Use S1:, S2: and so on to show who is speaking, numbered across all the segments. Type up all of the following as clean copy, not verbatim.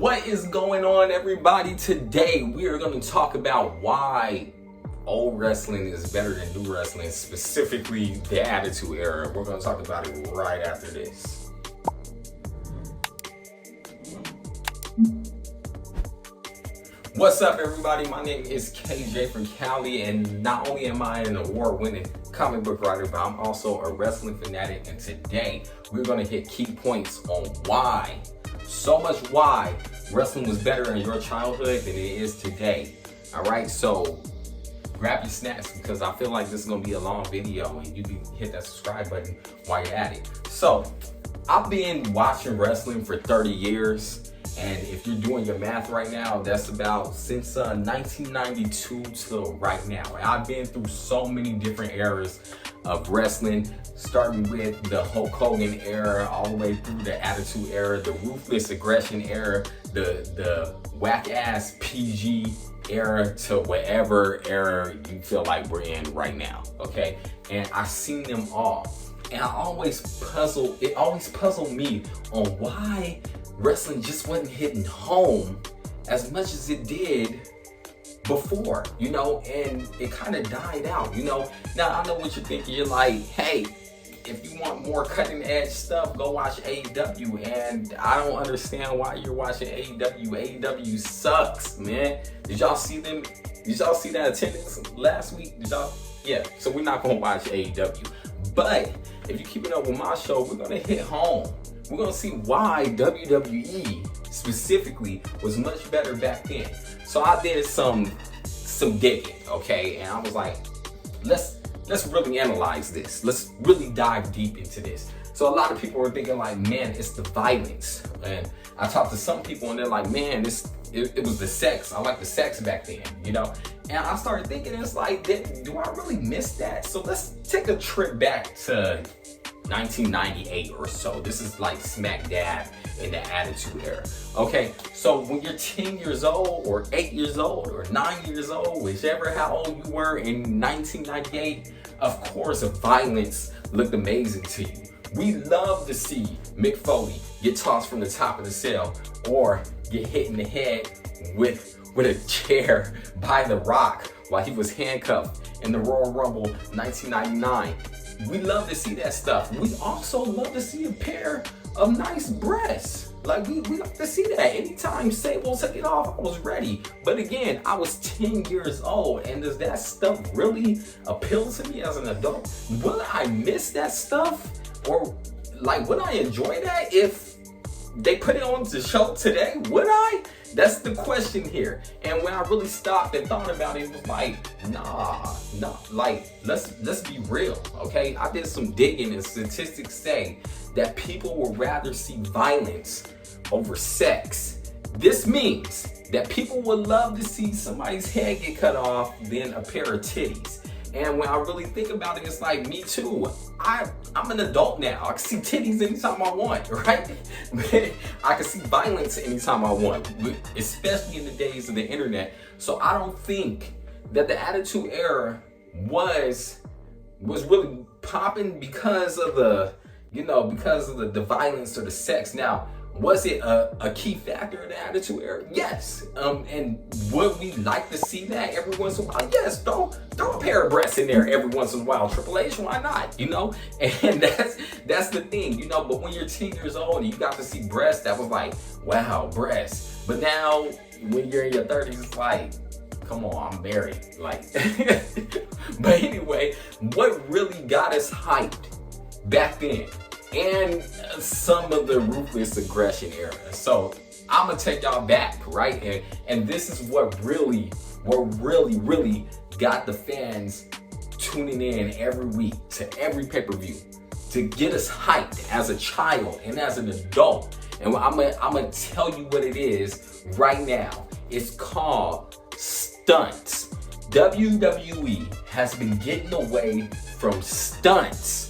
S1: What is going on, everybody? Today we are going to talk about why old wrestling is better than new wrestling, specifically the Attitude Era. We're going to talk about it right after this. What's up, everybody? My name is KJ from Cali, and not only am I an award-winning comic book writer, but I'm also a wrestling fanatic. And today we're going to hit key points on why, so much why, wrestling was better in your childhood than it is today. All right, so grab your snacks because I feel like this is going to be a long video, and you can hit that subscribe button while you're at it. So I've been watching wrestling for 30 years. And if you're doing your math right now, that's about since 1992 till right now. And I've been through so many different eras of wrestling, starting with the Hulk Hogan era, all the way through the Attitude Era, the Ruthless Aggression era, the whack-ass PG era, to whatever era you feel like we're in right now, okay? And I've seen them all. And it always puzzled me on why wrestling just wasn't hitting home as much as it did before, you know, and it kind of died out, you know. Now, I know what you're thinking. You're like, hey, if you want more cutting edge stuff, go watch AEW. And I don't understand why you're watching AEW. AEW sucks, man. Did y'all see them? Did y'all see that attendance last week? Did y'all? Yeah, so we're not going to watch AEW. But if you're keeping up with my show, we're going to hit home. We're going to see why WWE specifically was much better back then. So I did some digging, okay? And I was like, let's really analyze this. Let's really dive deep into this. So a lot of people were thinking like, man, it's the violence. And I talked to some people and they're like, man, it was the sex. I like the sex back then, you know? And I started thinking, it's like, do I really miss that? So let's take a trip back to 1998 or so. This is like smack dab in the Attitude Era. Okay, so when you're 10 years old or 8 years old or 9 years old, whichever how old you were in 1998, of course violence looked amazing to you. We love to see Mick Foley get tossed from the top of the cell or get hit in the head with a chair by The Rock while he was handcuffed in the Royal Rumble 1999. We love to see that stuff. We also love to see a pair of nice breasts. Like we love to see that. Anytime Sable took it off, I was ready. But again, I was 10 years old, and does that stuff really appeal to me as an adult? Will I miss that stuff? Or like, would I enjoy that if they put it on the show today? Would I? That's the question here. And when I really stopped and thought about it, it was like, nah, like, let's be real, okay? I did some digging, and statistics say that people would rather see violence over sex. This means that people would love to see somebody's head get cut off than a pair of titties. And when I really think about it, it's like, me too. I'm an adult now. I can see titties anytime I want, right? I can see violence anytime I want, especially in the days of the internet. So I don't think that the Attitude Era was really popping because of the violence or the sex. Now, was it a key factor in the Attitude Era? Yes. And would we like to see that every once in a while? Yes. Throw a pair of breasts in there every once in a while. Triple H, why not? You know? And that's the thing, you know. But when you're 10 years old and you got to see breasts, that was like, wow, breasts. But now when you're in your 30s, it's like, come on, I'm married. Like, but anyway, what really got us hyped back then? And some of the Ruthless Aggression era. So I'm gonna take y'all back, right? And this is what really got the fans tuning in every week to every pay-per-view to get us hyped as a child and as an adult. And I'm gonna tell you what it is right now. It's called Stunts. WWE has been getting away from stunts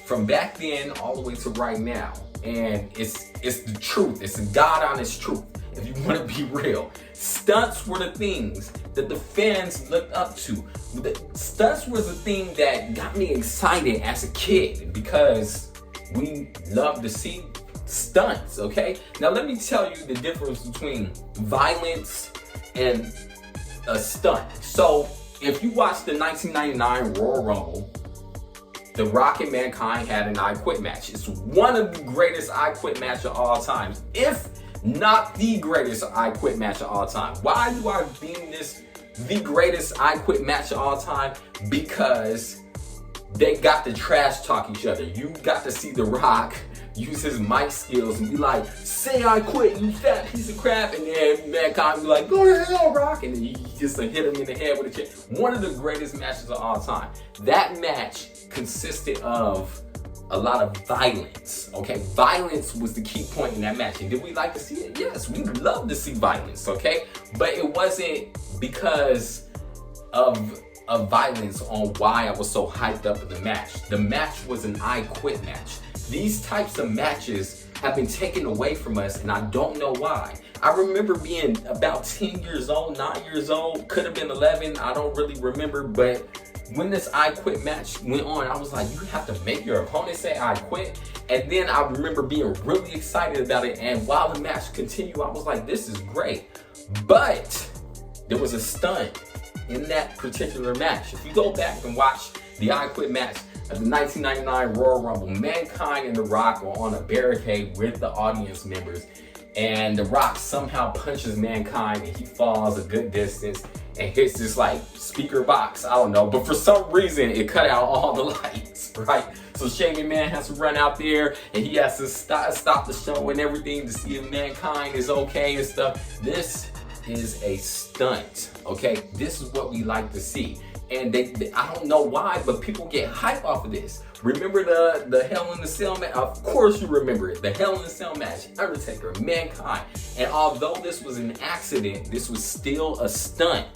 S1: from back then all the way to right now. And it's the truth. It's the God honest truth. If you want to be real, stunts were the things that the fans looked up to. The stunts was the thing that got me excited as a kid because we loved to see stunts, okay? Now let me tell you the difference between violence and a stunt. So if you watch the 1999 Royal Rumble, The Rock and Mankind had an I Quit match. It's one of the greatest I Quit match of all time, if not the greatest I Quit match of all time. Why do I deem this the greatest I Quit match of all time? Because they got to trash talk each other. You got to see The Rock use his mic skills and be like, say I quit, you fat piece of crap. And then Mankind be like, go to hell, Rock. And then he just hit him in the head with a chair. One of the greatest matches of all time. That match consisted of a lot of violence, okay? Violence was the key point in that match. And did we like to see it? Yes, we love to see violence, okay? But it wasn't because of violence on why I was so hyped up in the match. The match was an I Quit match. These types of matches have been taken away from us, and I don't know why. I remember being about 10 years old, 9 years old, could have been 11, I don't really remember, but when this I Quit match went on, I was like, you have to make your opponent say I quit. And then I remember being really excited about it, and while the match continued, I was like, this is great. But there was a stunt in that particular match. If you go back and watch the I Quit match of the 1999 Royal Rumble, Mankind and The Rock were on a barricade with the audience members, and The Rock somehow punches Mankind and he falls a good distance and hits this like speaker box, I don't know, but for some reason it cut out all the lights, right? So Shane McMahon has to run out there and he has to stop the show and everything to see if Mankind is okay and stuff. This is a stunt, okay? This is what we like to see. And I don't know why, but people get hype off of this. Remember the Hell in a Cell match? Of course you remember it. The Hell in a Cell match, Undertaker, Mankind. And although this was an accident, this was still a stunt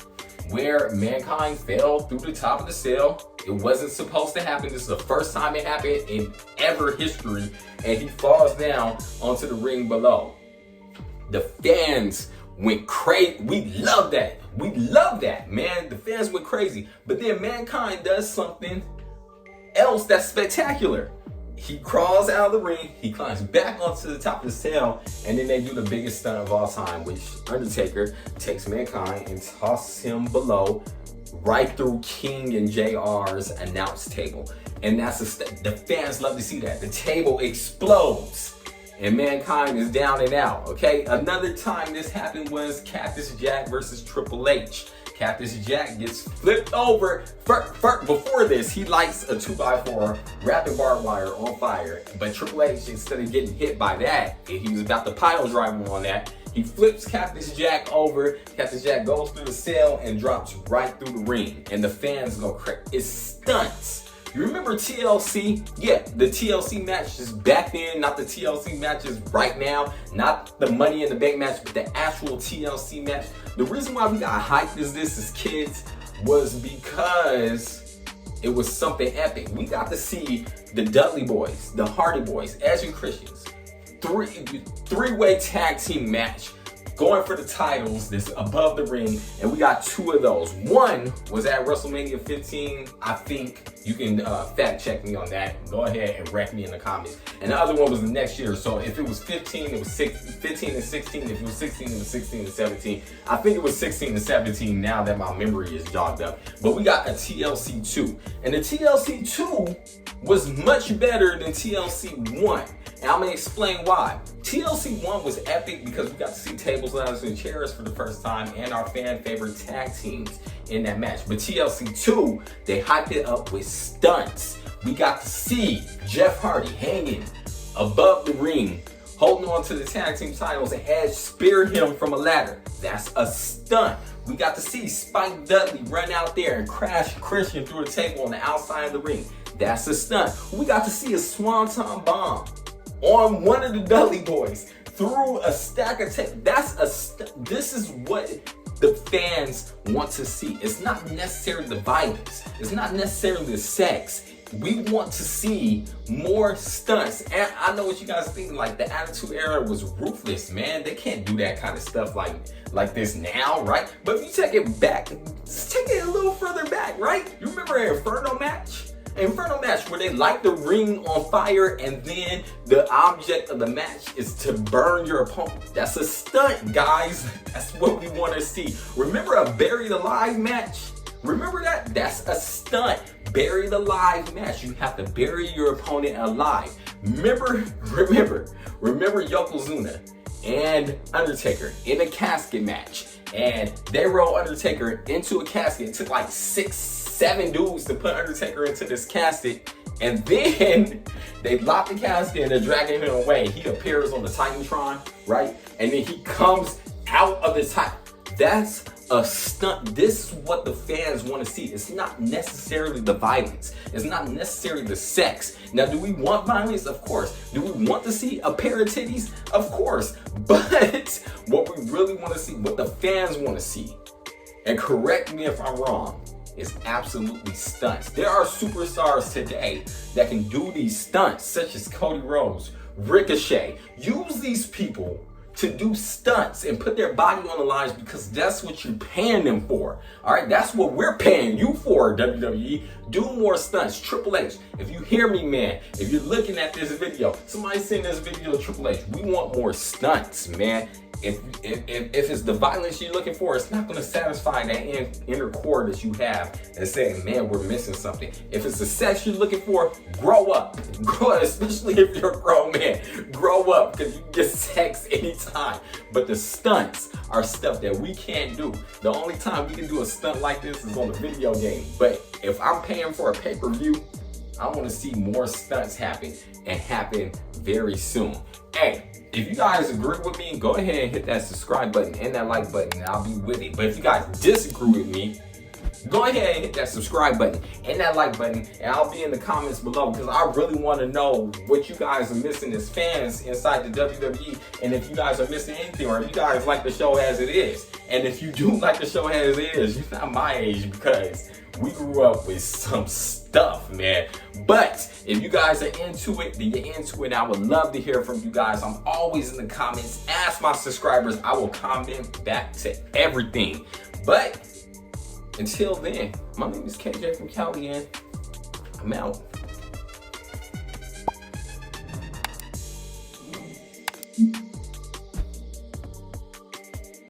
S1: where Mankind fell through the top of the cell. It wasn't supposed to happen. This is the first time it happened in ever history. And he falls down onto the ring below. The fans went crazy. We love that. We love that, man. The fans went crazy. But then Mankind does something else that's spectacular. He crawls out of the ring, he climbs back onto the top of the cell, and then they do the biggest stunt of all time, which Undertaker takes Mankind and tosses him below, right through King and JR's announce table. And that's the fans love to see that. The table explodes and Mankind is down and out, okay? Another time this happened was Cactus Jack versus Triple H. Cactus Jack gets flipped over. Before this, he lights a 2x4 wrapping barbed wire on fire. But Triple H, instead of getting hit by that, he was about to pile drive him on that. He flips Cactus Jack over. Cactus Jack goes through the cell and drops right through the ring. And the fans go crazy. It's stunts. You remember TLC? Yeah, the TLC matches back then, not the TLC matches right now, not the Money in the Bank match, but the actual TLC match. The reason why we got hyped as this as kids was because it was something epic. We got to see the Dudley Boys, the Hardy Boys, Edge and Christians, three-way tag team match, going for the titles, this above the ring, and we got two of those. One was at WrestleMania 15, I think. You can fact check me on that. Go ahead and wreck me in the comments. And the other one was the next year. So if it was 15, it was 15 and 16. If it was 16, it was 16 and 17. I think it was 16 and 17 now that my memory is jogged up. But we got a TLC 2. And the TLC 2 was much better than TLC 1. And I'm gonna explain why. TLC 1 was epic because we got to see tables, ladders, and chairs for the first time and our fan favorite tag teams in that match. But TLC 2, they hyped it up with stunts. We got to see Jeff Hardy hanging above the ring, holding on to the tag team titles, and Edge speared him from a ladder. That's a stunt. We got to see Spike Dudley run out there and crash Christian through a table on the outside of the ring. That's a stunt. We got to see a swanton bomb on one of the Dudley Boys through a stack of tape. That's a this is what the fans want to see. It's not necessarily the violence. It's not necessarily the sex. We want to see more stunts. And I know what you guys think, like the Attitude Era was ruthless, man. They can't do that kind of stuff like this now, right? But if you take it back, let's take it a little further back, right? You remember an Inferno match? Inferno match where they light the ring on fire and then the object of the match is to burn your opponent. That's a stunt, guys. That's what we want to see. Remember a buried alive match? Remember that? That's a stunt. Buried alive match. You have to bury your opponent alive. Remember Yokozuna and Undertaker in a casket match. And they roll Undertaker into a casket. It took like 6-7 dudes to put Undertaker into this casket. And then they lock the casket and they're dragging him away. He appears on the Titantron, right? And then he comes out of the Titan. That's a stunt. This is what the fans want to see. It's not necessarily the violence. It's not necessarily the sex. Now, do we want violence? Of course. Do we want to see a pair of titties? Of course. But what we really want to see, what the fans want to see, and correct me if I'm wrong, is absolutely stunts. There are superstars today that can do these stunts, such as Cody Rhodes, Ricochet. Use these people to do stunts and put their body on the lines because that's what you're paying them for. All right, that's what we're paying you for, WWE. Do more stunts. Triple H, if you hear me, man, if you're looking at this video, somebody send this video to Triple H. We want more stunts, man. If it's the violence you're looking for, it's not going to satisfy that inner core that you have and saying, man, we're missing something. If it's the sex you're looking for, grow up. Grow up, especially if you're a grown man. Grow up, because you can get sex anytime. But the stunts are stuff that we can't do. The only time we can do a stunt like this is on the video game. But if I'm paying for a pay-per-view, I want to see more stunts happen and happen very soon. Hey, if you guys agree with me, go ahead and hit that subscribe button and that like button, and I'll be with it. But if you guys disagree with me, go ahead and hit that subscribe button and that like button, and I'll be in the comments below because I really want to know what you guys are missing as fans inside the WWE, and if you guys are missing anything, or if you guys like the show as it is. And if you do like the show as it is, you're not my age because we grew up with some stuff, man. But if you guys are into it, then you're into it. I would love to hear from you guys. I'm always in the comments. Ask my subscribers. I will comment back to everything. But until then, my name is KJ from Cali, and I'm out.